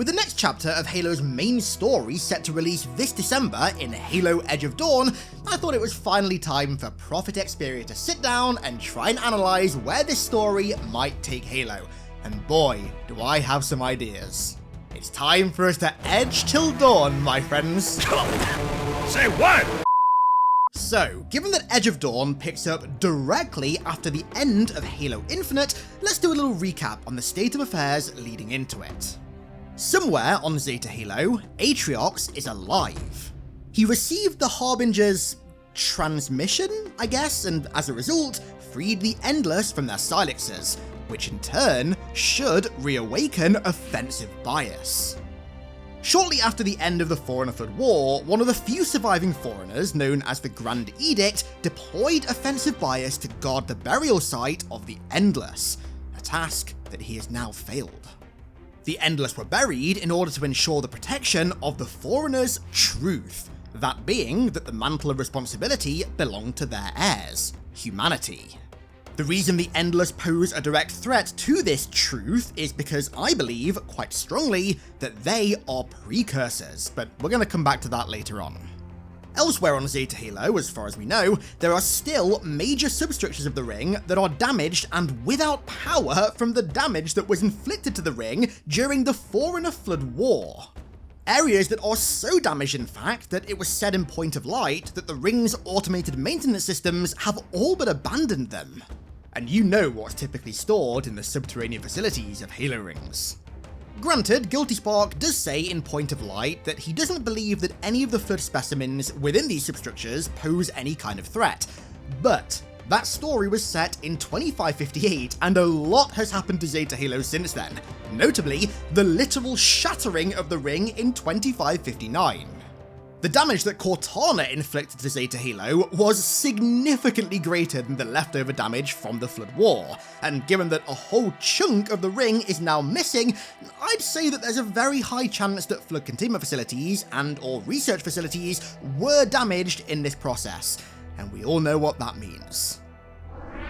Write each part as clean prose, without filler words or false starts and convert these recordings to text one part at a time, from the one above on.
With the next chapter of Halo's main story set to release this December in Halo Edge of Dawn, I thought it was finally time for HiddenXperia to sit down and try and analyse where this story might take Halo. And boy, do I have some ideas. It's time for us to edge till dawn, my friends. Say what? So, given that Edge of Dawn picks up directly after the end of Halo Infinite, let's do a little recap on the state of affairs leading into it. Somewhere on Zeta Halo, Atriox is alive. He received the Harbinger's transmission, I guess, and as a result, freed the Endless from their silencers, which in turn should reawaken offensive bias. Shortly after the end of the Forerunner Flood War, one of the few surviving Foreigners, known as the Grand Edict, deployed offensive bias to guard the burial site of the Endless, a task that he has now failed. The Endless were buried in order to ensure the protection of the Forerunners' truth, that being that the mantle of responsibility belonged to their heirs, humanity. The reason the Endless pose a direct threat to this truth is because I believe, quite strongly, that they are precursors, but we're going to come back to that later on. Elsewhere on Zeta Halo, as far as we know, there are still major substructures of the ring that are damaged and without power from the damage that was inflicted to the ring during the Forerunner Flood War. Areas that are so damaged, in fact, that it was said in Point of Light that the ring's automated maintenance systems have all but abandoned them. And you know what's typically stored in the subterranean facilities of Halo rings. Granted, Guilty Spark does say in Point of Light that he doesn't believe that any of the Flood specimens within these substructures pose any kind of threat, but that story was set in 2558 and a lot has happened to Zeta Halo since then, notably the literal shattering of the ring in 2559. The damage that Cortana inflicted to Zeta Halo was significantly greater than the leftover damage from the Flood War, and given that a whole chunk of the ring is now missing, I'd say that there's a very high chance that Flood containment facilities and/or research facilities were damaged in this process, and we all know what that means.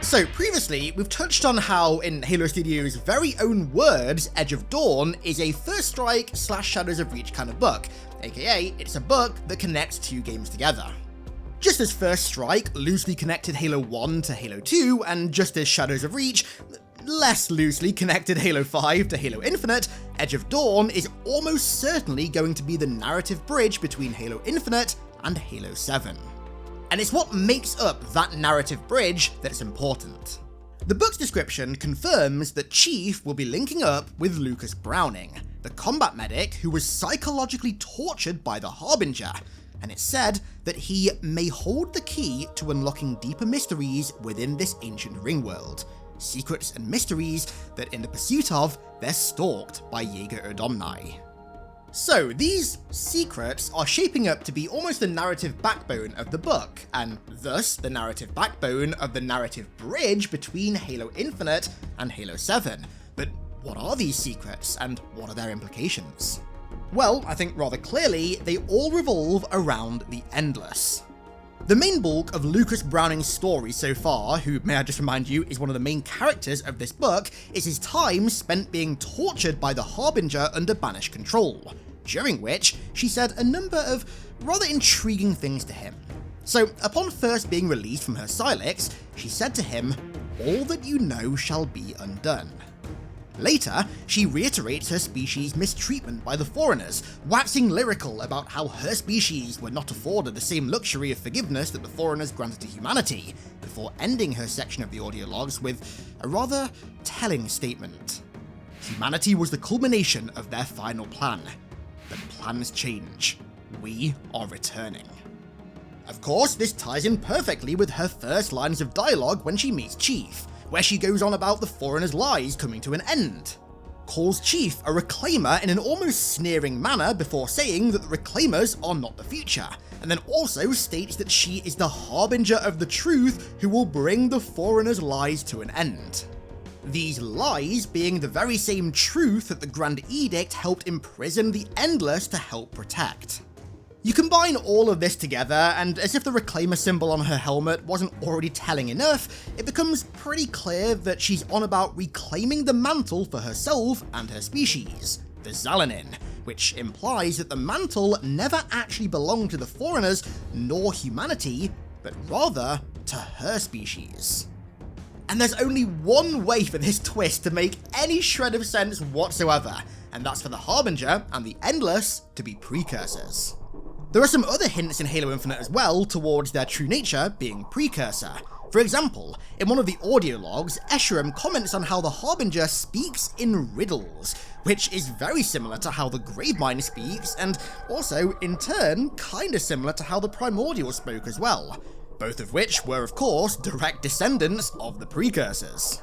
So previously, we've touched on how, in Halo Studios' very own words, Edge of Dawn is a First Strike / Shadows of Reach kind of book, aka it's a book that connects two games together. Just as First Strike loosely connected Halo 1 to Halo 2, and just as Shadows of Reach less loosely connected Halo 5 to Halo Infinite, Edge of Dawn is almost certainly going to be the narrative bridge between Halo Infinite and Halo 7. And it's what makes up that narrative bridge that's important. The book's description confirms that Chief will be linking up with Lucas Browning, the combat medic who was psychologically tortured by the Harbinger, and it's said that he may hold the key to unlocking deeper mysteries within this ancient ring world, secrets and mysteries that in the pursuit of, they're stalked by Jaeger Erdomni. So these secrets are shaping up to be almost the narrative backbone of the book, and thus the narrative backbone of the narrative bridge between Halo Infinite and Halo 7. But what are these secrets, and what are their implications? Well, I think rather clearly, they all revolve around the Endless. The main bulk of Lucas Browning's story so far, who, may I just remind you, is one of the main characters of this book, is his time spent being tortured by the Harbinger under Banished control, during which she said a number of rather intriguing things to him. So, upon first being released from her Silex, she said to him, "All that you know shall be undone." Later, she reiterates her species' mistreatment by the Foreigners, waxing lyrical about how her species were not afforded the same luxury of forgiveness that the Foreigners granted to humanity, before ending her section of the audio logs with a rather telling statement. Humanity was the culmination of their final plan, but plans change. We are returning. Of course, this ties in perfectly with her first lines of dialogue when she meets Chief, where she goes on about the Foreigners' lies coming to an end, calls Chief a reclaimer in an almost sneering manner before saying that the reclaimers are not the future, and then also states that she is the harbinger of the truth who will bring the Foreigners' lies to an end. These lies being the very same truth that the Grand Edict helped imprison the Endless to help protect. You combine all of this together, and as if the Reclaimer symbol on her helmet wasn't already telling enough, it becomes pretty clear that she's on about reclaiming the mantle for herself and her species, the Zalanin, which implies that the mantle never actually belonged to the foreigners nor humanity, but rather to her species. And there's only one way for this twist to make any shred of sense whatsoever, and that's for the Harbinger and the Endless to be precursors. There are some other hints in Halo Infinite as well towards their true nature being precursor. For example, in one of the audio logs, Escharum comments on how the Harbinger speaks in riddles, which is very similar to how the Gravemind speaks, and also, in turn, kinda similar to how the Primordial spoke as well. Both of which were, of course, direct descendants of the precursors.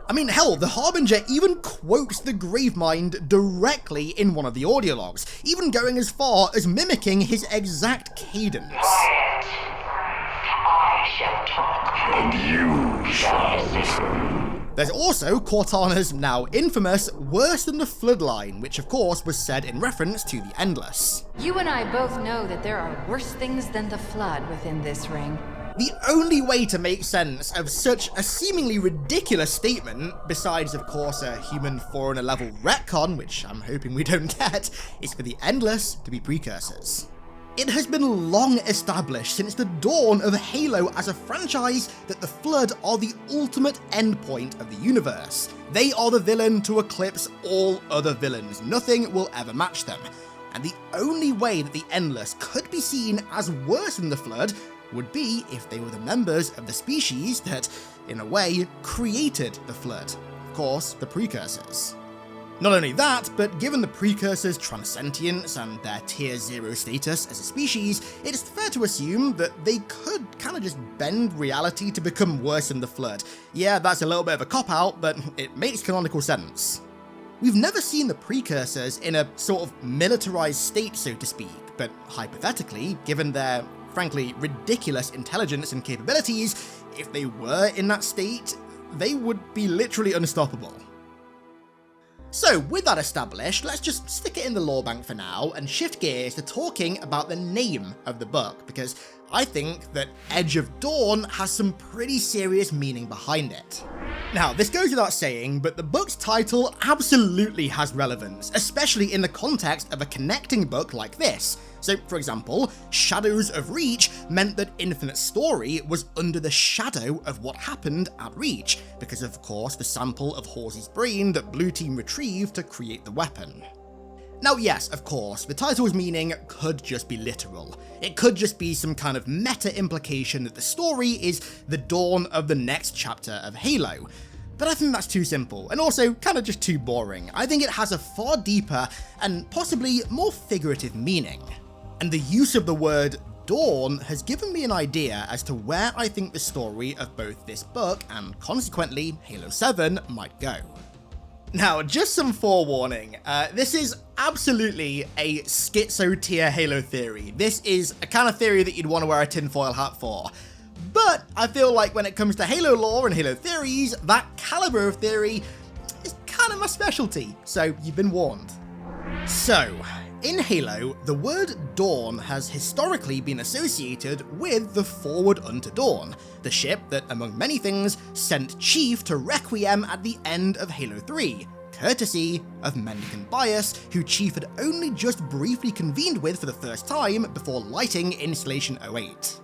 I mean, hell, the Harbinger even quotes the Gravemind directly in one of the audio logs, even going as far as mimicking his exact cadence. I shall talk, and you shall listen. There's also Cortana's now infamous "worse than the Floodline," which of course was said in reference to the Endless. You and I both know that there are worse things than the Flood within this ring. The only way to make sense of such a seemingly ridiculous statement, besides of course a human foreigner level retcon, which I'm hoping we don't get, is for the Endless to be precursors. It has been long established since the dawn of Halo as a franchise that the Flood are the ultimate endpoint of the universe. They are the villain to eclipse all other villains. Nothing will ever match them. And the only way that the Endless could be seen as worse than the Flood would be if they were the members of the species that, in a way, created the Flood. Of course, the precursors. Not only that, but given the precursors' transcendence and their tier 0 status as a species, it's fair to assume that they could kinda just bend reality to become worse than the Flood. Yeah, that's a little bit of a cop-out, but it makes canonical sense. We've never seen the precursors in a sort of militarized state, so to speak, but hypothetically, given their frankly ridiculous intelligence and capabilities, if they were in that state, they would be literally unstoppable. So with that established, let's just stick it in the lore bank for now and shift gears to talking about the name of the book, because I think that Edge of Dawn has some pretty serious meaning behind it. Now, this goes without saying, but the book's title absolutely has relevance, especially in the context of a connecting book like this. So, for example, Shadows of Reach meant that Infinite's story was under the shadow of what happened at Reach, because of course the sample of Halsey's brain that Blue Team retrieved to create the weapon. Now yes, of course, the title's meaning could just be literal. It could just be some kind of meta implication that the story is the dawn of the next chapter of Halo. But I think that's too simple, and also kind of just too boring. I think it has a far deeper and possibly more figurative meaning. And the use of the word dawn has given me an idea as to where I think the story of both this book and consequently Halo 7 might go. Now, just some forewarning, this is absolutely a schizo tier Halo theory. This is a kind of theory that you'd want to wear a tinfoil hat for. But I feel like when it comes to Halo lore and Halo theories, that caliber of theory is kind of my specialty, so you've been warned. So, in Halo, the word Dawn has historically been associated with the Forward Unto Dawn, the ship that, among many things, sent Chief to Requiem at the end of Halo 3, courtesy of Mendicant Bias, who Chief had only just briefly convened with for the first time before lighting Installation 08.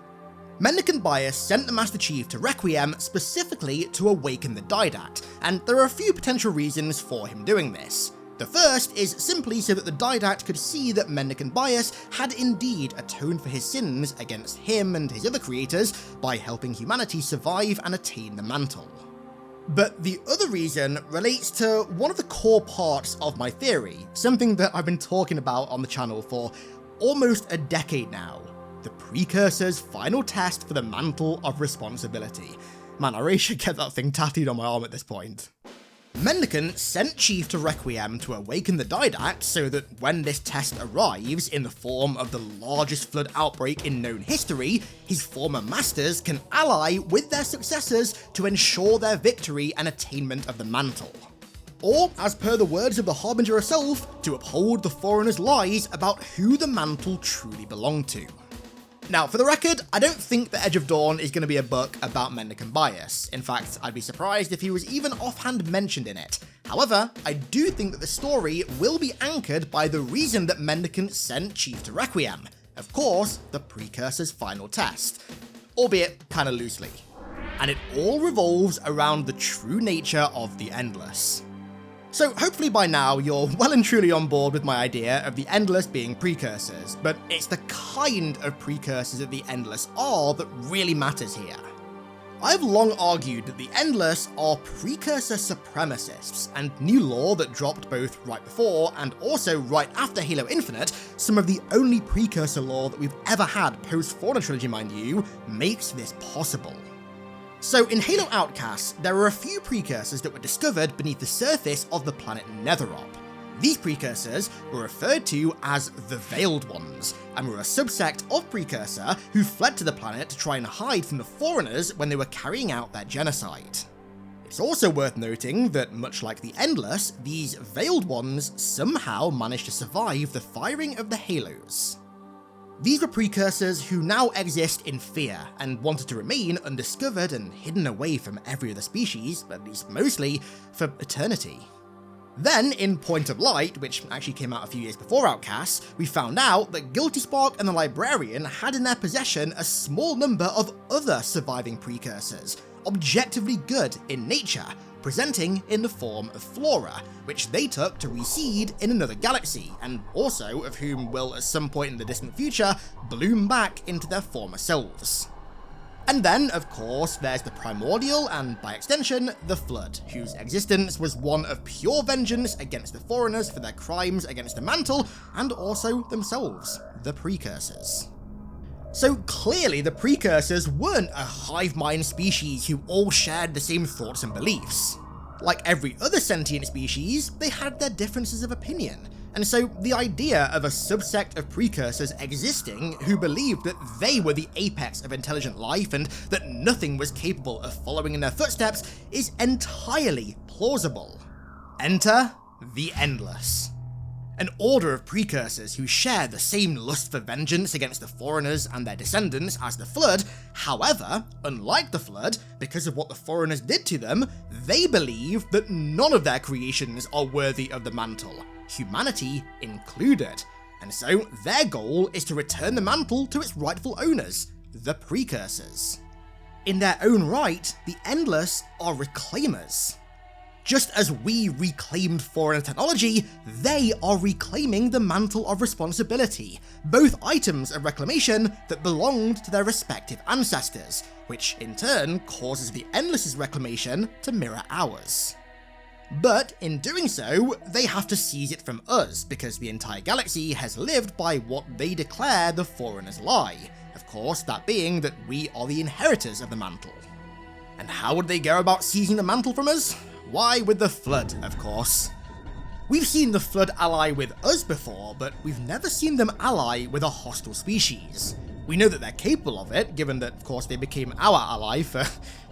Mendicant Bias sent the Master Chief to Requiem specifically to awaken the Didact, and there are a few potential reasons for him doing this. The first is simply so that the Didact could see that Mendicant Bias had indeed atoned for his sins against him and his other creators by helping humanity survive and attain the mantle. But the other reason relates to one of the core parts of my theory, something that I've been talking about on the channel for almost a decade now: the Precursor's final test for the Mantle of Responsibility. Man, I really should get that thing tattooed on my arm at this point. Mendicant sent Chief to Requiem to awaken the Didact so that when this test arrives in the form of the largest flood outbreak in known history, his former masters can ally with their successors to ensure their victory and attainment of the mantle. Or, as per the words of the Harbinger herself, to uphold the foreigner's lies about who the mantle truly belonged to. Now, for the record, I don't think that Edge of Dawn is going to be a book about Mendicant Bias. In fact, I'd be surprised if he was even offhand mentioned in it. However, I do think that the story will be anchored by the reason that Mendicant sent Chief to Requiem. Of course, the Precursor's final test, albeit kinda loosely. And it all revolves around the true nature of the Endless. So hopefully by now you're well and truly on board with my idea of the Endless being precursors, but it's the kind of precursors that the Endless are that really matters here. I've long argued that the Endless are precursor supremacists, and new lore that dropped both right before and also right after Halo Infinite, some of the only precursor lore that we've ever had post-Forerunner trilogy mind you, makes this possible. So in Halo Outcasts, there are a few precursors that were discovered beneath the surface of the planet Netherop. These precursors were referred to as the Veiled Ones, and were a subsect of Precursor who fled to the planet to try and hide from the Foreigners when they were carrying out their genocide. It's also worth noting that, much like the Endless, these Veiled Ones somehow managed to survive the firing of the Halos. These were precursors who now exist in fear, and wanted to remain undiscovered and hidden away from every other species, at least mostly, for eternity. Then, in Point of Light, which actually came out a few years before Outcasts, we found out that Guilty Spark and the Librarian had in their possession a small number of other surviving precursors, objectively good in nature, presenting in the form of flora, which they took to reseed in another galaxy, and also of whom will at some point in the distant future bloom back into their former selves. And then, of course, there's the Primordial and, by extension, the Flood, whose existence was one of pure vengeance against the Foreigners for their crimes against the Mantle, and also themselves, the Precursors. So clearly the Precursors weren't a hive mind species who all shared the same thoughts and beliefs. Like every other sentient species, they had their differences of opinion, and so the idea of a subsect of Precursors existing who believed that they were the apex of intelligent life and that nothing was capable of following in their footsteps is entirely plausible. Enter the Endless. An order of precursors who share the same lust for vengeance against the Foreigners and their descendants as the Flood. However, unlike the Flood, because of what the Foreigners did to them, they believe that none of their creations are worthy of the Mantle, humanity included, and so their goal is to return the Mantle to its rightful owners, the Precursors. In their own right, the Endless are reclaimers. Just as we reclaimed Foreigner technology, they are reclaiming the Mantle of Responsibility, both items of reclamation that belonged to their respective ancestors, which in turn causes the Endless's reclamation to mirror ours. But in doing so, they have to seize it from us, because the entire galaxy has lived by what they declare the Foreigners' lie, of course that being that we are the inheritors of the Mantle. And how would they go about seizing the Mantle from us? Why, with the Flood, of course. We've seen the Flood ally with us before, but we've never seen them ally with a hostile species. We know that they're capable of it, given that, of course, they became our ally for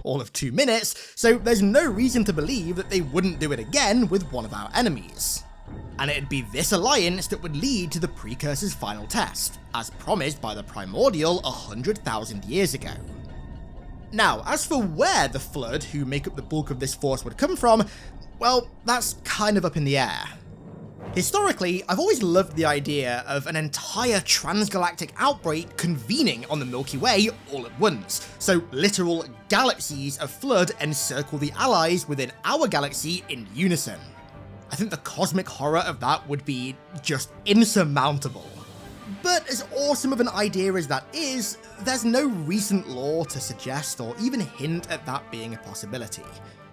all of 2 minutes, so there's no reason to believe that they wouldn't do it again with one of our enemies. And it'd be this alliance that would lead to the Precursor's final test, as promised by the Primordial 100,000 years ago. Now, as for where the Flood, who make up the bulk of this force, would come from, well, that's kind of up in the air. Historically, I've always loved the idea of an entire transgalactic outbreak convening on the Milky Way all at once, so literal galaxies of Flood encircle the allies within our galaxy in unison. I think the cosmic horror of that would be just insurmountable. But as awesome of an idea as that is, there's no recent lore to suggest or even hint at that being a possibility.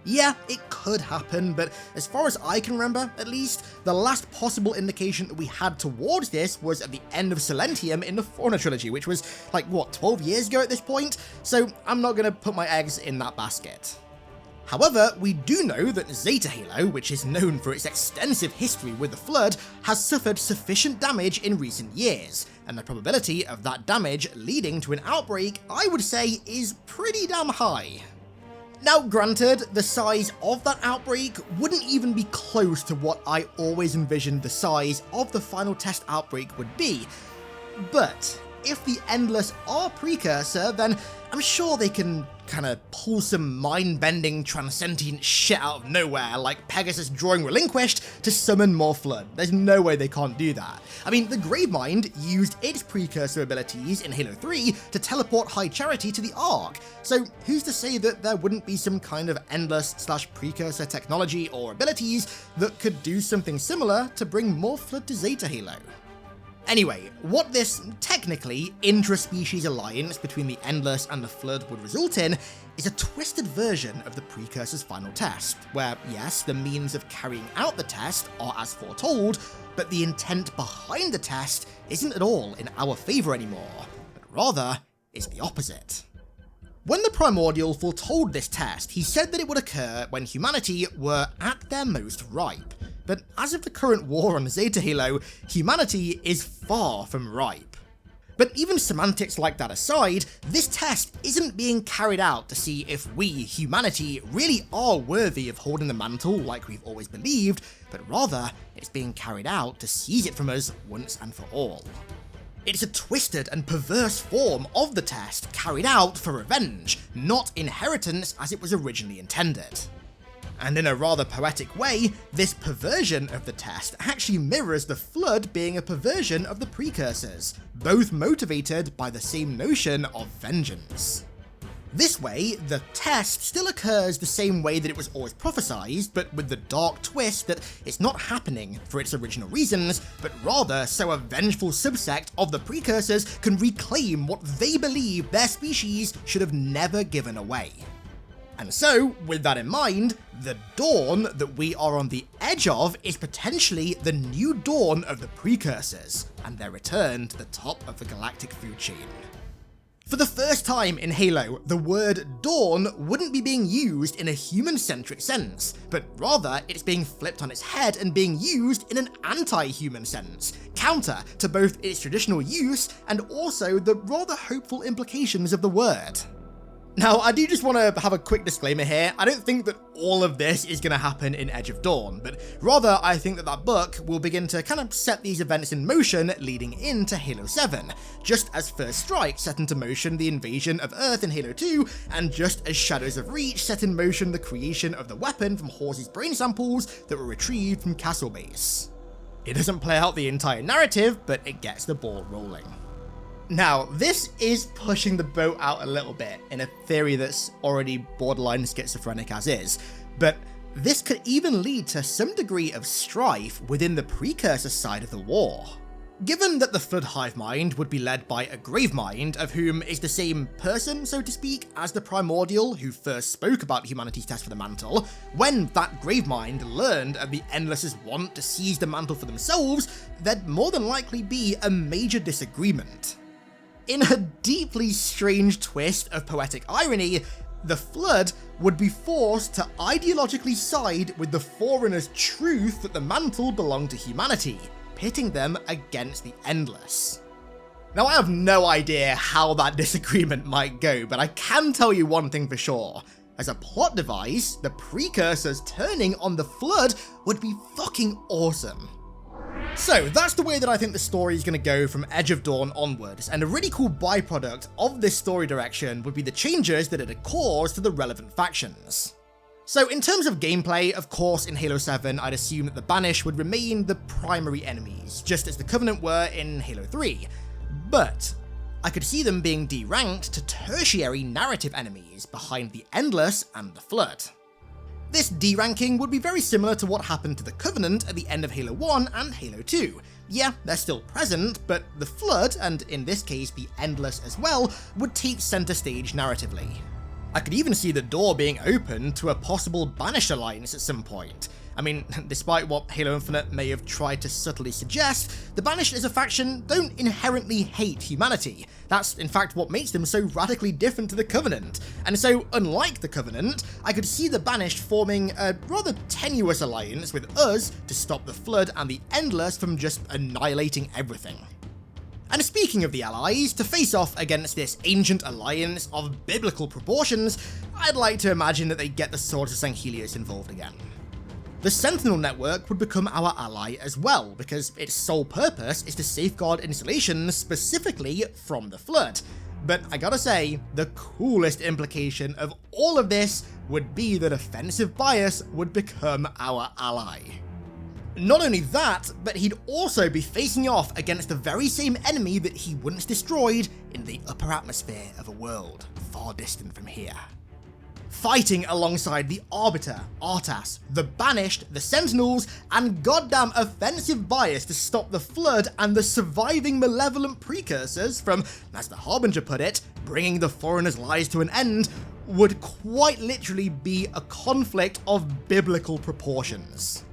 Yeah, it could happen, but as far as I can remember, at least, the last possible indication that we had towards this was at the end of Silentium in the Forerunner trilogy, which was, 12 years ago at this point? So I'm not gonna put my eggs in that basket. However, we do know that Zeta Halo, which is known for its extensive history with the Flood, has suffered sufficient damage in recent years, and the probability of that damage leading to an outbreak, I would say, is pretty damn high. Now granted, the size of that outbreak wouldn't even be close to what I always envisioned the size of the final test outbreak would be, but if the Endless are Precursor, then I'm sure they can kinda pull some mind-bending transcendent shit out of nowhere, like Pegasus drawing Relinquished to summon more Flood. There's no way they can't do that. I mean, the Gravemind used its Precursor abilities in Halo 3 to teleport High Charity to the Ark, so who's to say that there wouldn't be some kind of Endless/Precursor technology or abilities that could do something similar to bring more Flood to Zeta Halo? Anyway, what this technically intraspecies alliance between the Endless and the Flood would result in is a twisted version of the Precursor's final test, where yes, the means of carrying out the test are as foretold, but the intent behind the test isn't at all in our favour anymore, but rather is the opposite. When the Primordial foretold this test, he said that it would occur when humanity were at their most ripe. But as of the current war on Zeta Halo, humanity is far from ripe. But even semantics like that aside, this test isn't being carried out to see if we, humanity, really are worthy of holding the mantle like we've always believed, but rather it's being carried out to seize it from us once and for all. It's a twisted and perverse form of the test carried out for revenge, not inheritance as it was originally intended. And in a rather poetic way, this perversion of the test actually mirrors the Flood being a perversion of the Precursors, both motivated by the same notion of vengeance. This way, the test still occurs the same way that it was always prophesized, but with the dark twist that it's not happening for its original reasons, but rather so a vengeful subsect of the Precursors can reclaim what they believe their species should have never given away. And so, with that in mind, the dawn that we are on the edge of is potentially the new dawn of the Precursors, and their return to the top of the galactic food chain. For the first time in Halo, the word dawn wouldn't be being used in a human-centric sense, but rather it's being flipped on its head and being used in an anti-human sense, counter to both its traditional use and also the rather hopeful implications of the word. Now, I do just want to have a quick disclaimer here. I don't think that all of this is going to happen in Edge of Dawn, but rather I think that that book will begin to kind of set these events in motion leading into Halo 7, just as First Strike set into motion the invasion of Earth in Halo 2, and just as Shadows of Reach set in motion the creation of the weapon from Halsey's brain samples that were retrieved from Castle Base. It doesn't play out the entire narrative, but it gets the ball rolling. Now, this is pushing the boat out a little bit in a theory that's already borderline schizophrenic as is, but this could even lead to some degree of strife within the Precursor side of the war. Given that the Flood hive mind would be led by a Gravemind, of whom is the same person, so to speak, as the Primordial who first spoke about humanity's test for the mantle, when that Gravemind learned of the Endless's want to seize the mantle for themselves, there'd more than likely be a major disagreement. In a deeply strange twist of poetic irony, the Flood would be forced to ideologically side with the Forerunners' truth that the mantle belonged to humanity, pitting them against the Endless. Now, I have no idea how that disagreement might go, but I can tell you one thing for sure. As a plot device, the Precursors turning on the Flood would be fucking awesome. So that's the way that I think the story is going to go from Edge of Dawn onwards, and a really cool byproduct of this story direction would be the changes that it had caused to the relevant factions. So in terms of gameplay, of course in Halo 7 I'd assume that the Banished would remain the primary enemies, just as the Covenant were in Halo 3, but I could see them being deranked to tertiary narrative enemies behind the Endless and the Flood. This deranking would be very similar to what happened to the Covenant at the end of Halo 1 and Halo 2. Yeah, they're still present, but the Flood, and in this case the Endless as well, would take center stage narratively. I could even see the door being opened to a possible Banished alliance at some point. I mean, despite what Halo Infinite may have tried to subtly suggest, the Banished as a faction don't inherently hate humanity. That's in fact what makes them so radically different to the Covenant. And so, unlike the Covenant, I could see the Banished forming a rather tenuous alliance with us to stop the Flood and the Endless from just annihilating everything. And speaking of the allies, to face off against this ancient alliance of biblical proportions, I'd like to imagine that they get the Swords of St. Helios involved again. The Sentinel network would become our ally as well, because its sole purpose is to safeguard installations specifically from the Flood. But I gotta say, the coolest implication of all of this would be that offensive bias would become our ally. Not only that, but he'd also be facing off against the very same enemy that he once destroyed in the upper atmosphere of a world far distant from here. Fighting alongside the Arbiter, Arthas, the Banished, the Sentinels, and goddamn offensive bias to stop the Flood and the surviving malevolent precursors from, as the Harbinger put it, bringing the Foreigner's lies to an end, would quite literally be a conflict of biblical proportions.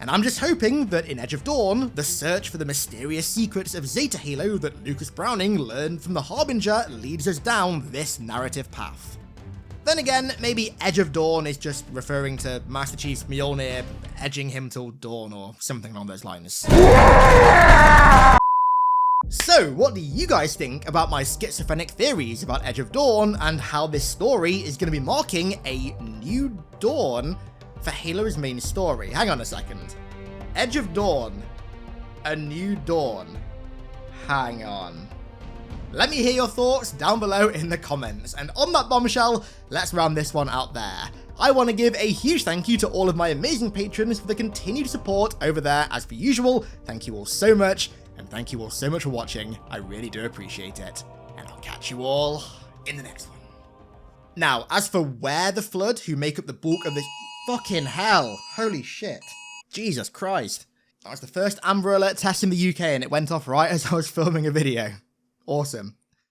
And I'm just hoping that in Edge of Dawn, the search for the mysterious secrets of Zeta Halo that Lucas Browning learned from the Harbinger leads us down this narrative path. Then again, maybe Edge of Dawn is just referring to Master Chief's Mjolnir edging him till dawn or something along those lines. So, what do you guys think about my schizophrenic theories about Edge of Dawn and how this story is going to be marking a new dawn for Halo's main story? Hang on a second. Edge of Dawn. A new dawn. Hang on. Let me hear your thoughts down below in the comments. And on that bombshell, let's round this one out there. I want to give a huge thank you to all of my amazing patrons for the continued support over there as per usual. Thank you all so much, and thank you all so much for watching. I really do appreciate it. And I'll catch you all in the next one. Now, as for where the Flood, who make up the bulk of this... Fucking hell. Holy shit. Jesus Christ. That was the first Amber Alert test in the UK and it went off right as I was filming a video. Awesome.